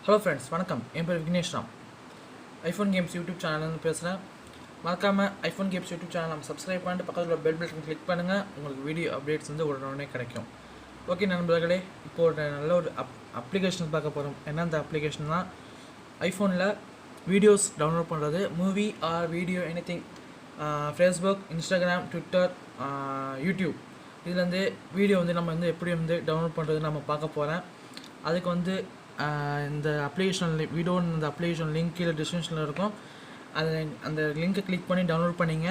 Hello friends, வணக்கம். என் பேர் vignesh00521 iPhone games YouTube சேனல்ல பேசுறேன். மறக்காம iPhone games YouTube சேனலை நம்ம சப்ஸ்கிரைப் பண்ணிட்டு பக்கத்துல உள்ள பெல் பட்டன் கிளிக் பண்ணுங்க. உங்களுக்கு வீடியோ அப்டேட்ஸ் வந்து உடனே கிடைக்கும். ஓகே நண்பர்களே, இப்போ ஒரு நல்ல ஒரு அப்ளிகேஷன் பார்க்க போறோம். என்ன அந்த அப்ளிகேஷன்னா ஐபோன்ல வீடியோஸ் டவுன்லோட் பண்றது, movie or video anything, Facebook, Instagram, Twitter, YouTube. இதுல இருந்து வீடியோ வந்து நம்ம வந்து எப்படி வந்து டவுன்லோட் பண்றது நம்ம பார்க்க போறோம். அதுக்கு வந்து இந்த அப்ளிகேஷன் வீடியோ இந்த அப்ளிகேஷன் லிங்க் கீழே டிஸ்கிரிப்ஷனில் இருக்கும். அந்த லிங்க்கை கிளிக் பண்ணி டவுன்லோட் பண்ணிங்க.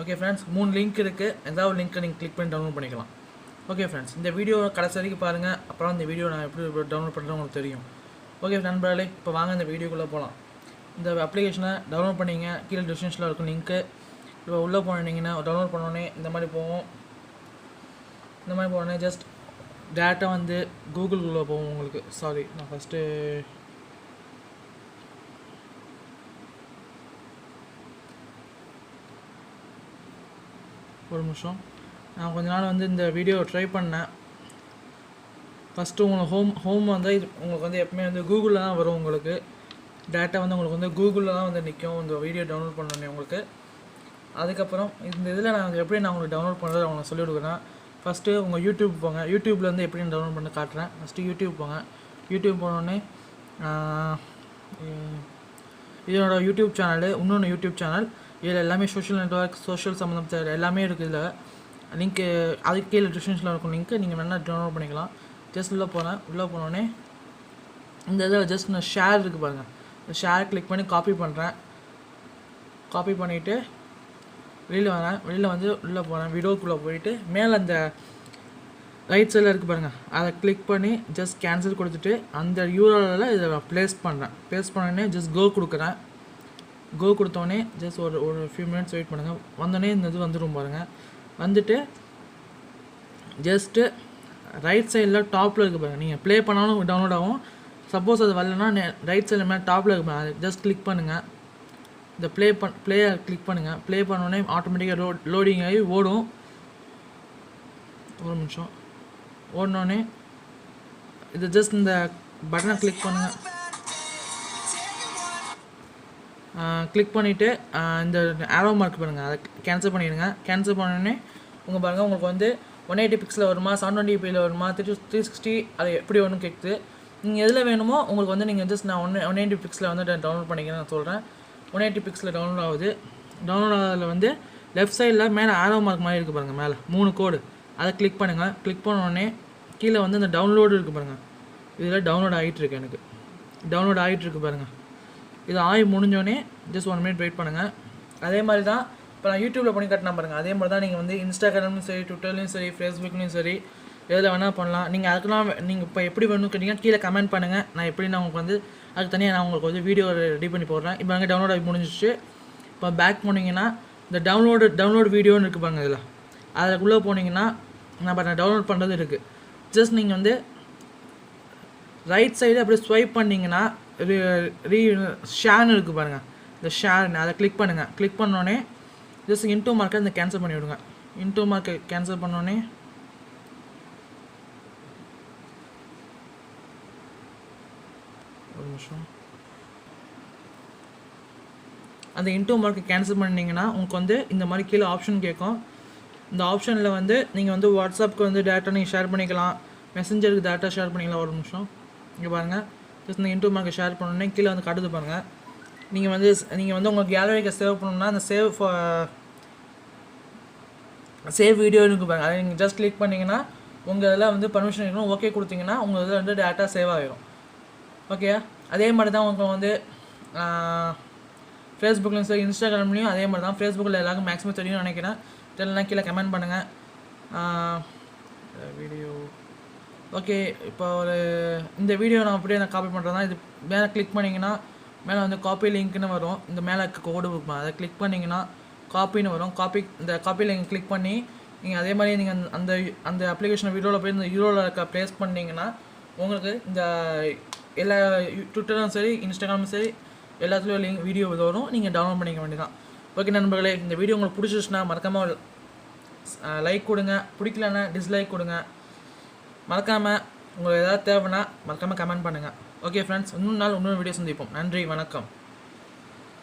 ஓகே ஃப்ரெண்ட்ஸ், 3 லிங்க் இருக்குது. ஏதாவது ஒரு லிங்க்கை நீங்கள் கிளிக் பண்ணி டவுன்லோட் பண்ணிக்கலாம். ஓகே ஃப்ரெண்ட்ஸ், இந்த வீடியோ கடைசி வரைக்கும் பாருங்கள். அப்புறம் இந்த வீடியோ நான் எப்படி டவுன்லோட் பண்ணுறேன் உங்களுக்கு தெரியும். ஓகே நண்பர்களே, இப்போ வாங்க இந்த வீடியோக்குள்ளே போகலாம். இந்த அப்ளிகேஷனை டவுன்லோட் பண்ணிங்க. கீழே டிஸ்கிரிப்ஷனில் இருக்கும் லிங்க்கு. இப்போ உள்ளே போனீங்கன்னா டவுன்லோட் பண்ணோடனே இந்த மாதிரி போவோம். இந்த மாதிரி போனோடனே ஜஸ்ட் டேட்டா வந்து கூகுள்குள்ளே போகும் உங்களுக்கு. சாரி, நான் ஃபஸ்ட்டு ஒரு நிமிஷம். நான் கொஞ்ச நாள் வந்து இந்த வீடியோ ட்ரை பண்ணேன். ஃபஸ்ட்டு உங்களுக்கு ஹோம் வந்து உங்களுக்கு வந்து எப்பவுமே வந்து கூகுளில் தான் வரும். உங்களுக்கு டேட்டா வந்து உங்களுக்கு வந்து கூகுளில் தான் வந்து நிற்கும் இந்த வீடியோ டவுன்லோட் பண்ணோன்னே உங்களுக்கு. அதுக்கப்புறம் இந்த இதில் நான் எப்படி நான் உங்களுக்கு டவுன்லோட் பண்ணுறது அவங்களுக்கு சொல்லிக் கொடுக்குறேன். ஃபஸ்ட்டு உங்கள் யூடியூப் போங்க. யூடியூப்லேருந்து எப்படி டவுன்லோட் பண்ணி காட்டுறேன். ஃபஸ்ட்டு யூடியூப் போங்க. யூடியூப் போனோடனே இதோட யூடியூப் சேனலு, இன்னொன்று யூடியூப் சேனல். இதில் எல்லாமே சோஷியல் நெட்வொர்க், சோஷியல் சம்மந்தம் எல்லாமே இருக்குது. இதில் லிங்க்கு அதுக்கு கீழே டிஸ்கிரிப்ஷனில் இருக்கும் லிங்க்கு. நீங்கள் வேணால் டவுன்லோட் பண்ணிக்கலாம். ஜஸ்ட் உள்ளே போனோடனே இந்த இதில் ஜஸ்ட் நான் ஷேர் இருக்குது பாருங்கள். இந்த ஷேர் கிளிக் பண்ணி காப்பி பண்ணுறேன். காப்பி பண்ணிவிட்டு வெளியில் வரேன். வெளியில் வந்து உள்ளே போகிறேன். வீடியோக்குள்ளே போயிட்டு மேலே அந்த ரைட் சைடில் இருக்குது பாருங்கள், அதை கிளிக் பண்ணி ஜஸ்ட் கேன்சல் கொடுத்துட்டு அந்த யூஆர்எல்ல இதை ப்ளேஸ் பண்ணுறேன். ப்ளேஸ் பண்ணோடனே ஜஸ்ட் கோ கொடுக்குறேன். கோ கொடுத்தோடனே ஜஸ்ட் ஒரு ஃபியூ மினிட்ஸ் வெயிட் பண்ணுங்கள். வந்தோடனே இந்த இது வந்துடும் பாருங்கள். வந்துட்டு ஜஸ்ட்டு ரைட் சைடில் டாப்பில் இருக்குது பாருங்கள். நீங்கள் ப்ளே பண்ணாலும் டவுன்லோட் ஆகும். சப்போஸ் அது வரலன்னா ரைட் சைடில் மேலே டாப்பில் இருக்கு பாருங்கள், அதை ஜஸ்ட் கிளிக் பண்ணுங்கள். இந்த ப்ளேயை கிளிக் பண்ணுங்கள். ப்ளே பண்ணோடனே ஆட்டோமேட்டிக்காக லோடிங் ஆகி ஓடும். ஒரு நிமிஷம். ஓடினோடனே இது ஜஸ்ட் இந்த பட்டனை கிளிக் பண்ணுங்கள். கிளிக் பண்ணிவிட்டு இந்த ஆரோ மார்க் பண்ணுங்கள், அதை கேன்சல் பண்ணிடுங்க. கேன்சல் பண்ணோடனே பாருங்கள் உங்களுக்கு வந்து 180 பிக்ஸில் வருமா, 720pல வருமா, 360 அது எப்படி வேணும்னு கேட்குது. நீங்கள் எதில் வேணுமோ உங்களுக்கு வந்து நீங்கள் ஜஸ்ட் நான் 180 பிக்ஸில் வந்து டவுன்லோட் பண்ணிக்கிறேன் நான் சொல்கிறேன். 180 பிக்ஸில் டவுன்லோட் ஆகுது. டவுன்லோட் ஆகிறதுல வந்து லெஃப்ட் சைடில் மேலே ஆரோ மார்க் மாதிரி இருக்குது பாருங்கள், மேலே 3 கோடு. அதை கிளிக் பண்ணுங்கள். கிளிக் பண்ணோடனே கீழே வந்து இந்த டவுன்லோடு இருக்குது பாருங்கள். இதில் டவுன்லோட் ஆகிட்டுருக்கு. எனக்கு டவுன்லோட் ஆகிட்டுருக்கு பாருங்கள். இது ஆகி முடிஞ்சோடனே ஜஸ்ட் 1 மினிட் வெயிட் பண்ணுங்கள். அதே மாதிரி தான் இப்போ நான் யூடியூப்பில் பண்ணி கட்டினா பாருங்கள். அதே மாதிரி தான் நீங்கள் வந்து இன்ஸ்டாகிராம்லையும் சரி, ட்விட்டர்லையும் சரி, ஃபேஸ்புக்லேயும் சரி, எதில் வேணால் பண்ணலாம். நீங்கள் அதுக்கெல்லாம் நீங்கள் இப்போ எப்படி வேணும்னு கேட்டிங்கன்னா கீழே கமெண்ட் பண்ணுங்கள். நான் எப்படி நான் உங்களுக்கு வந்து அதுக்கு தனியாக நான் உங்களுக்கு வந்து வீடியோ ரெடி பண்ணி போடுறேன். இப்போ அங்கே டவுன்லோட் ஆகி முடிஞ்சிச்சு. இப்போ பேக் போனீங்கன்னா இந்த டவுன்லோட் வீடியோன்னு இருக்குது பாருங்கள். இதில் அதுக்குள்ளே போனீங்கன்னா நான் டவுன்லோட் பண்ணுறது இருக்குது. ஜஸ்ட் நீங்கள் வந்து ரைட் சைடு அப்படியே ஸ்வைப் பண்ணிங்கன்னா ஷேர்னு இருக்குது பாருங்கள். இந்த ஷேர்னு அதை கிளிக் பண்ணுங்கள். கிளிக் பண்ணோடனே ஜஸ்ட் இன்டூ மார்க்கை இந்த கேன்சல் பண்ணி விடுங்க. இன்டூ மார்க்கை கேன்சல் பண்ணோடனே ஒரு நிமிஷம். அந்த இன்டூ மார்க்கை கேன்சல் பண்ணிங்கன்னா உங்களுக்கு வந்து இந்த மாதிரி கீழே ஆப்ஷன் கேட்கும். இந்த ஆப்ஷனில் வந்து நீங்கள் வந்து வாட்ஸ்அப்புக்கு வந்து டேட்டா நீங்கள் ஷேர் பண்ணிக்கலாம், மெசஞ்சருக்கு டேட்டா ஷேர் பண்ணிக்கலாம். ஒரு நிமிஷம் இங்கே பாருங்கள். ஜஸ்ட் இந்த இன்டூ மார்க்கை ஷேர் பண்ணோன்னே கீழே வந்து காட்டுது பாருங்கள். நீங்கள் வந்து உங்கள் கேலரிக்கு சேவ் பண்ணணும்னா அந்த சேவ் வீடியோ இருக்குது பாருங்கள். அதை நீங்கள் ஜஸ்ட் கிளிக் பண்ணிங்கன்னா உங்கள் இதில் வந்து பர்மிஷன் இருக்கணும். ஓகே கொடுத்தீங்கன்னா உங்கள் இதில் வந்து டேட்டா சேவ் ஆகிடும். ஓகே, அதே மாதிரி தான் உங்களுக்கு வந்து ஃபேஸ்புக்லேயும் சரி, இன்ஸ்டாகிராம்லேயும் அதே மாதிரி தான். ஃபேஸ்புக்கில் எல்லாருக்கும் மேக்ஸிமம் தெரியும்னு நினைக்கிறேன். தெரியலனா கீழே கமெண்ட் பண்ணுங்கள். Video okay. இப்போ இந்த வீடியோ நான் அப்படியே நான் காப்பி பண்ணுறேன். இது மேலே கிளிக் பண்ணிங்கன்னா மேலே வந்து காப்பி லிங்க்னு வரும். இந்த மேலே கோடு இருக்கும், அதை கிளிக் பண்ணிங்கன்னா காப்பின்னு வரும். இந்த காப்பி லிங்க் கிளிக் பண்ணி நீங்கள் அதே மாதிரி நீங்கள் அந்த அப்ளிகேஷன் வீடியோவில் போய் இந்த யூரோவில் ப்ளேஸ் பண்ணிங்கன்னா உங்களுக்கு இந்த எல்லா ட்விட்டரும் சரி, இன்ஸ்டாகிராமும் சரி, எல்லாத்துலேயும் லிங்க் வீடியோ வரும். நீங்கள் டவுன்லோட் பண்ணிக்க வேண்டியதான். ஓகே நண்பர்களே, இந்த வீடியோ உங்களுக்கு பிடிச்சிச்சுன்னா மறக்காமல் லைக் கொடுங்க. பிடிக்கலன்னா டிஸ்லைக் கொடுங்க. மறக்காமல் உங்களுக்கு ஏதாவது தேவைன்னா மறக்காமல் கமெண்ட் பண்ணுங்கள். ஓகே ஃப்ரெண்ட்ஸ், இன்னொரு நாள் இன்னொரு வீடியோ சந்திப்போம். நன்றி, வணக்கம்.